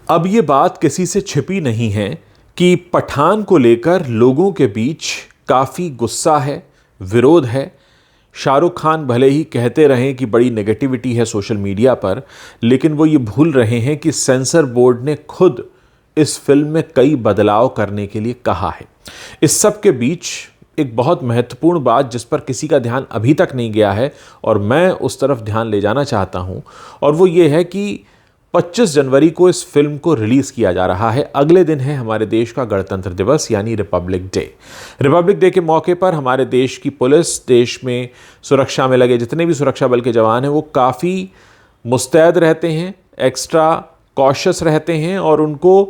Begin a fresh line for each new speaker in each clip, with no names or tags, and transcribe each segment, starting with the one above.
अब ये बात किसी से छिपी नहीं है कि पठान को लेकर लोगों के बीच काफ़ी गुस्सा है, विरोध है। शाहरुख खान भले ही कहते रहें कि बड़ी नेगेटिविटी है सोशल मीडिया पर, लेकिन वो ये भूल रहे हैं कि सेंसर बोर्ड ने खुद इस फिल्म में कई बदलाव करने के लिए कहा है। इस सब के बीच एक बहुत महत्वपूर्ण बात जिस पर किसी का ध्यान अभी तक नहीं गया है और मैं उस तरफ ध्यान ले जाना चाहता हूं, और वो ये है कि 25 जनवरी को इस फिल्म को रिलीज़ किया जा रहा है। अगले दिन है हमारे देश का गणतंत्र दिवस यानी रिपब्लिक डे। रिपब्लिक डे के मौके पर हमारे देश की पुलिस, देश में सुरक्षा में लगे जितने भी सुरक्षा बल के जवान हैं वो काफ़ी मुस्तैद रहते हैं, एक्स्ट्रा कॉशियस रहते हैं और उनको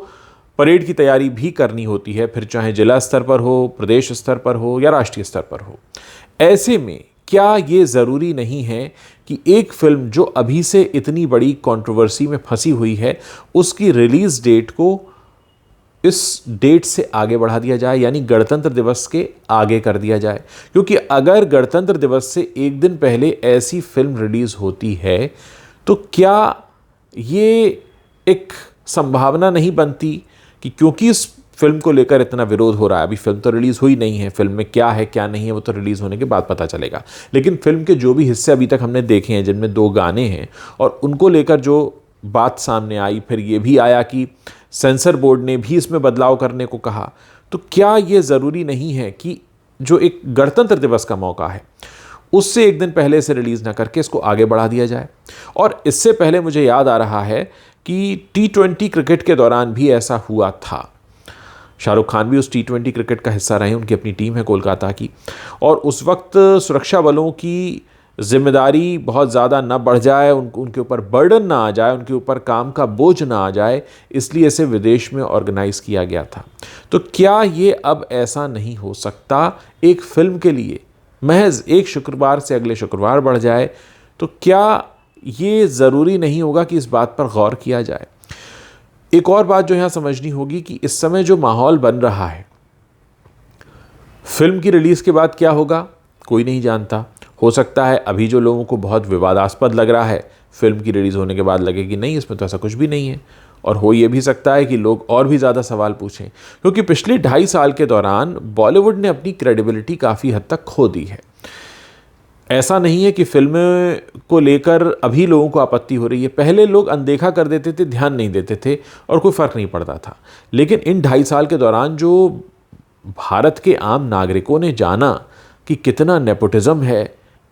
परेड की तैयारी भी करनी होती है, फिर चाहे जिला स्तर पर हो, प्रदेश स्तर पर हो या राष्ट्रीय स्तर पर हो। ऐसे में क्या ये ज़रूरी नहीं है कि एक फिल्म जो अभी से इतनी बड़ी कंट्रोवर्सी में फंसी हुई है उसकी रिलीज़ डेट को इस डेट से आगे बढ़ा दिया जाए, यानी गणतंत्र दिवस के आगे कर दिया जाए? क्योंकि अगर गणतंत्र दिवस से एक दिन पहले ऐसी फिल्म रिलीज़ होती है तो क्या ये एक संभावना नहीं बनती कि क्योंकि इस फिल्म को लेकर इतना विरोध हो रहा है, अभी फिल्म तो रिलीज़ हुई नहीं है, फिल्म में क्या है क्या नहीं है वो तो रिलीज़ होने के बाद पता चलेगा, लेकिन फिल्म के जो भी हिस्से अभी तक हमने देखे हैं जिनमें 2 गाने हैं और उनको लेकर जो बात सामने आई, फिर ये भी आया कि सेंसर बोर्ड ने भी इसमें बदलाव करने को कहा, तो क्या ये ज़रूरी नहीं है कि जो एक गणतंत्र दिवस का मौका है उससे एक दिन पहले से रिलीज़ ना करके इसको आगे बढ़ा दिया जाए? और इससे पहले मुझे याद आ रहा है कि T20 क्रिकेट के दौरान भी ऐसा हुआ था। शाहरुख खान भी उस T20 क्रिकेट का हिस्सा रहे, उनकी अपनी टीम है कोलकाता की, और उस वक्त सुरक्षा बलों की जिम्मेदारी बहुत ज़्यादा ना बढ़ जाए, उनके ऊपर बर्डन ना आ जाए, उनके ऊपर काम का बोझ ना आ जाए, इसलिए इसे विदेश में ऑर्गेनाइज़ किया गया था। तो क्या ये अब ऐसा नहीं हो सकता एक फिल्म के लिए महज एक शुक्रवार से अगले शुक्रवार बढ़ जाए? तो क्या ये ज़रूरी नहीं होगा कि इस बात पर गौर किया जाए? एक और बात जो यहाँ समझनी होगी कि इस समय जो माहौल बन रहा है, फिल्म की रिलीज़ के बाद क्या होगा कोई नहीं जानता। हो सकता है अभी जो लोगों को बहुत विवादास्पद लग रहा है फिल्म की रिलीज़ होने के बाद लगे कि नहीं, इसमें तो ऐसा कुछ भी नहीं है, और हो ये भी सकता है कि लोग और भी ज़्यादा सवाल पूछें, क्योंकि पिछले 2.5 साल के दौरान बॉलीवुड ने अपनी क्रेडिबिलिटी काफ़ी हद तक खो दी है। ऐसा नहीं है कि फिल्म को लेकर अभी लोगों को आपत्ति हो रही है, पहले लोग अनदेखा कर देते थे, ध्यान नहीं देते थे और कोई फ़र्क नहीं पड़ता था, लेकिन इन 2.5 साल के दौरान जो भारत के आम नागरिकों ने जाना कि कितना नेपोटिज़म है,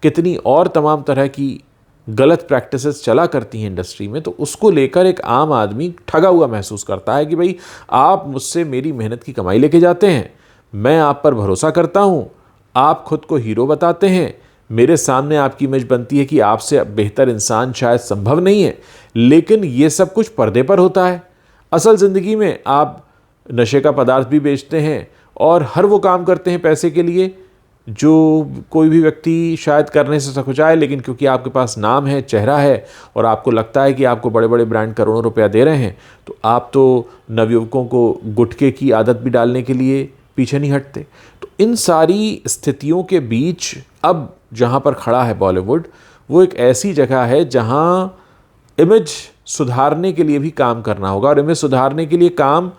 कितनी और तमाम तरह की गलत प्रैक्टिसेस चला करती हैं इंडस्ट्री में, तो उसको लेकर एक आम आदमी ठगा हुआ महसूस करता है कि भाई आप मुझसे मेरी मेहनत की कमाई लेके जाते हैं, मैं आप पर भरोसा करता हूँ, आप खुद को हीरो बताते हैं, मेरे सामने आपकी इमेज बनती है कि आपसे बेहतर इंसान शायद संभव नहीं है, लेकिन ये सब कुछ पर्दे पर होता है। असल ज़िंदगी में आप नशे का पदार्थ भी बेचते हैं और हर वो काम करते हैं पैसे के लिए जो कोई भी व्यक्ति शायद करने से सकुचाए, लेकिन क्योंकि आपके पास नाम है, चेहरा है और आपको लगता है कि आपको बड़े बड़े ब्रांड करोड़ों रुपया दे रहे हैं, तो आप तो नवयुवकों को गुटखे की आदत भी डालने के लिए पीछे नहीं हटते। तो इन सारी स्थितियों के बीच अब जहाँ पर खड़ा है बॉलीवुड, वो एक ऐसी जगह है जहाँ इमेज सुधारने के लिए भी काम करना होगा, और इमेज सुधारने के लिए काम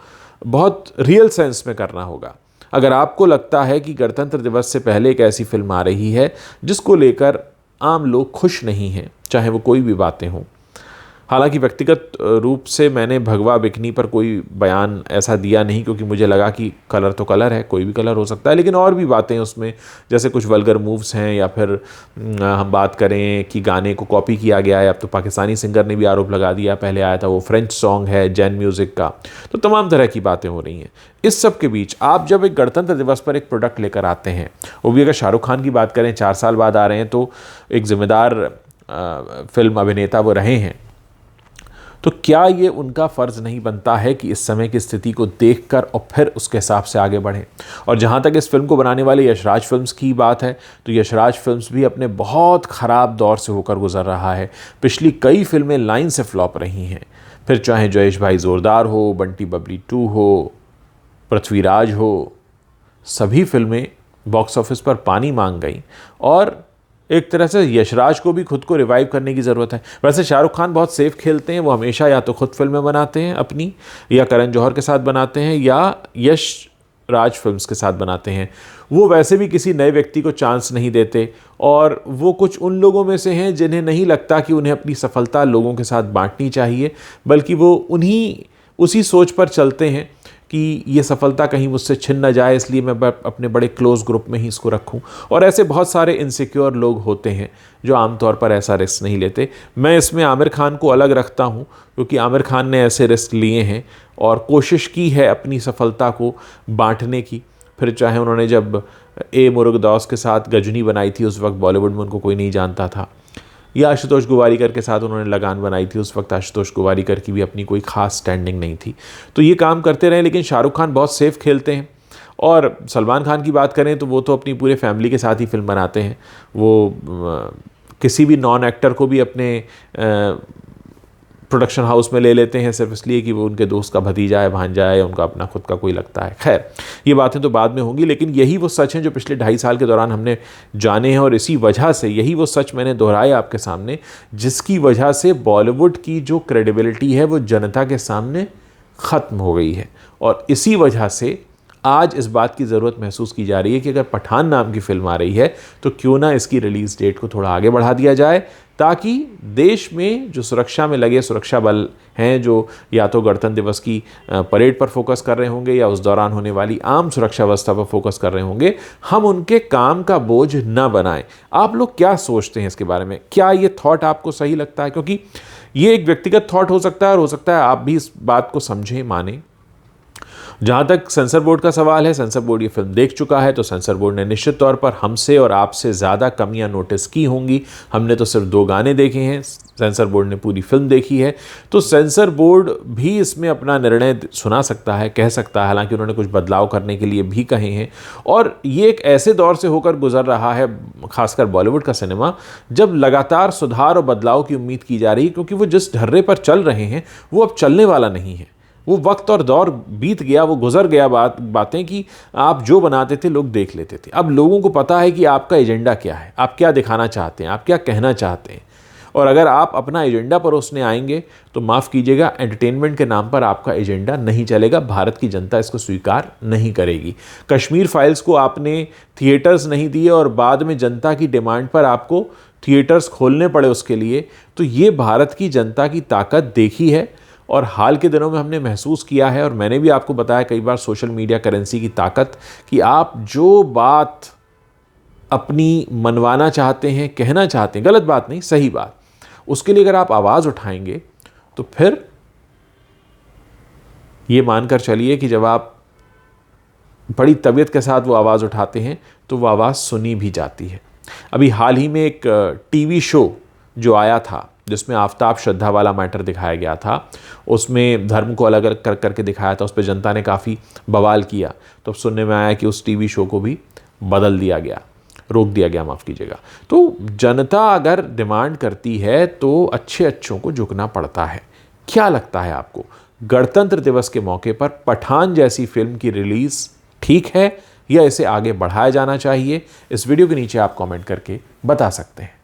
बहुत रियल सेंस में करना होगा। अगर आपको लगता है कि गणतंत्र दिवस से पहले एक ऐसी फिल्म आ रही है जिसको लेकर आम लोग खुश नहीं हैं, चाहे वो कोई भी बातें हों, हालांकि व्यक्तिगत रूप से मैंने भगवा बिकनी पर कोई बयान ऐसा दिया नहीं, क्योंकि मुझे लगा कि कलर तो कलर है, कोई भी कलर हो सकता है, लेकिन और भी बातें उसमें जैसे कुछ वल्गर मूव्स हैं, या फिर हम बात करें कि गाने को कॉपी किया गया है, अब तो पाकिस्तानी सिंगर ने भी आरोप लगा दिया, पहले आया था वो फ्रेंच सॉन्ग है जैन म्यूज़िक का, तो तमाम तरह की बातें हो रही हैं। इस सब के बीच आप जब एक गणतंत्र दिवस पर एक प्रोडक्ट लेकर आते हैं, वो भी अगर शाहरुख खान की बात करें 4 साल बाद आ रहे हैं, तो एक जिम्मेदार फिल्म अभिनेता वो रहे हैं, तो क्या ये उनका फ़र्ज़ नहीं बनता है कि इस समय की स्थिति को देखकर और फिर उसके हिसाब से आगे बढ़ें? और जहाँ तक इस फिल्म को बनाने वाले यशराज फिल्म्स की बात है, तो यशराज फिल्म्स भी अपने बहुत ख़राब दौर से होकर गुजर रहा है। पिछली कई फिल्में लाइन से फ्लॉप रही हैं, फिर चाहे जयेश भाई जोरदार हो, बंटी बबली 2 हो, पृथ्वीराज हो, सभी फिल्में बॉक्स ऑफिस पर पानी मांग गईं और एक तरह से यशराज को भी खुद को रिवाइव करने की ज़रूरत है। वैसे शाहरुख खान बहुत सेफ खेलते हैं, वो हमेशा या तो खुद फिल्में बनाते हैं अपनी, या करण जौहर के साथ बनाते हैं, या यश राज फिल्म्स के साथ बनाते हैं। वो वैसे भी किसी नए व्यक्ति को चांस नहीं देते, और वो कुछ उन लोगों में से हैं जिन्हें नहीं लगता कि उन्हें अपनी सफलता लोगों के साथ बांटनी चाहिए, बल्कि वो उसी सोच पर चलते हैं कि ये सफलता कहीं मुझसे छिन न जाए, इसलिए मैं अपने बड़े क्लोज ग्रुप में ही इसको रखूं। और ऐसे बहुत सारे इनसिक्योर लोग होते हैं जो आमतौर पर ऐसा रिस्क नहीं लेते। मैं इसमें आमिर खान को अलग रखता हूं, क्योंकि आमिर खान ने ऐसे रिस्क लिए हैं और कोशिश की है अपनी सफलता को बांटने की। फिर चाहे उन्होंने जब ए मुरुगदौस के साथ गजनी बनाई थी, उस वक्त बॉलीवुड में उनको कोई नहीं जानता था, या आशुतोष गोवारिकर के साथ उन्होंने लगान बनाई थी, उस वक्त आशुतोष गोवारिकर की भी अपनी कोई ख़ास स्टैंडिंग नहीं थी। तो ये काम करते रहे, लेकिन शाहरुख खान बहुत सेफ खेलते हैं। और सलमान खान की बात करें तो वो तो अपनी पूरे फैमिली के साथ ही फिल्म बनाते हैं। वो किसी भी नॉन एक्टर को भी अपने प्रोडक्शन हाउस में ले लेते हैं सिर्फ इसलिए कि वो उनके दोस्त का भतीजा है, भांजा है, उनका अपना खुद का कोई लगता है। खैर, ये बातें तो बाद में होंगी, लेकिन यही वो सच हैं जो पिछले 2.5 साल के दौरान हमने जाने हैं, और इसी वजह से यही वो सच मैंने दोहराए आपके सामने, जिसकी वजह से बॉलीवुड की जो क्रेडिबिलिटी है वो जनता के सामने ख़त्म हो गई है। और इसी वजह से आज इस बात की ज़रूरत महसूस की जा रही है कि अगर पठान नाम की फिल्म आ रही है तो क्यों ना इसकी रिलीज़ डेट को थोड़ा आगे बढ़ा दिया जाए, ताकि देश में जो सुरक्षा में लगे सुरक्षा बल हैं, जो या तो गणतंत्र दिवस की परेड पर फोकस कर रहे होंगे या उस दौरान होने वाली आम सुरक्षा व्यवस्था पर फोकस कर रहे होंगे, हम उनके काम का बोझ न बनाएं। आप लोग क्या सोचते हैं इसके बारे में? क्या ये थॉट आपको सही लगता है? क्योंकि ये एक व्यक्तिगत थॉट हो सकता है, और हो सकता है आप भी इस बात को समझें, मानें। जहाँ तक सेंसर बोर्ड का सवाल है, सेंसर बोर्ड ये फिल्म देख चुका है, तो सेंसर बोर्ड ने निश्चित तौर पर हमसे और आपसे ज़्यादा कमियां नोटिस की होंगी। हमने तो सिर्फ 2 गाने देखे हैं, सेंसर बोर्ड ने पूरी फिल्म देखी है। तो सेंसर बोर्ड भी इसमें अपना निर्णय सुना सकता है, कह सकता है, हालांकि उन्होंने कुछ बदलाव करने के लिए भी कहे हैं। और ये एक ऐसे दौर से होकर गुजर रहा है, खासकर बॉलीवुड का सिनेमा, जब लगातार सुधार और बदलाव की उम्मीद की जा रही है, क्योंकि वो जिस ढर्रे पर चल रहे हैं वो अब चलने वाला नहीं है। वो वक्त और दौर बीत गया, वो गुजर गया बातें कि आप जो बनाते थे लोग देख लेते थे। अब लोगों को पता है कि आपका एजेंडा क्या है, आप क्या दिखाना चाहते हैं, आप क्या कहना चाहते हैं। और अगर आप अपना एजेंडा परोसने आएंगे तो माफ़ कीजिएगा, एंटरटेनमेंट के नाम पर आपका एजेंडा नहीं चलेगा। भारत की जनता इसको स्वीकार नहीं करेगी। कश्मीर फाइल्स को आपने थिएटर्स नहीं दिए और बाद में जनता की डिमांड पर आपको थिएटर्स खोलने पड़े उसके लिए, तो ये भारत की जनता की ताकत देखी है। और हाल के दिनों में हमने महसूस किया है, और मैंने भी आपको बताया कई बार, सोशल मीडिया करेंसी की ताकत, कि आप जो बात अपनी मनवाना चाहते हैं, कहना चाहते हैं, गलत बात नहीं, सही बात, उसके लिए अगर आप आवाज़ उठाएंगे तो फिर ये मानकर चलिए कि जब आप बड़ी तबीयत के साथ वो आवाज़ उठाते हैं तो वो आवाज़ सुनी भी जाती है। अभी हाल ही में एक टीवी शो जो आया था जिसमें आफताब श्रद्धा वाला मैटर दिखाया गया था, उसमें धर्म को अलग अलग करके दिखाया था, उस पर जनता ने काफ़ी बवाल किया। तो अब सुनने में आया कि उस टीवी शो को भी बदल दिया गया, रोक दिया गया, माफ़ कीजिएगा। तो जनता अगर डिमांड करती है तो अच्छों को झुकना पड़ता है। क्या लगता है आपको, गणतंत्र दिवस के मौके पर पठान जैसी फिल्म की रिलीज़ ठीक है या इसे आगे बढ़ाया जाना चाहिए? इस वीडियो के नीचे आप कमेंट करके बता सकते हैं।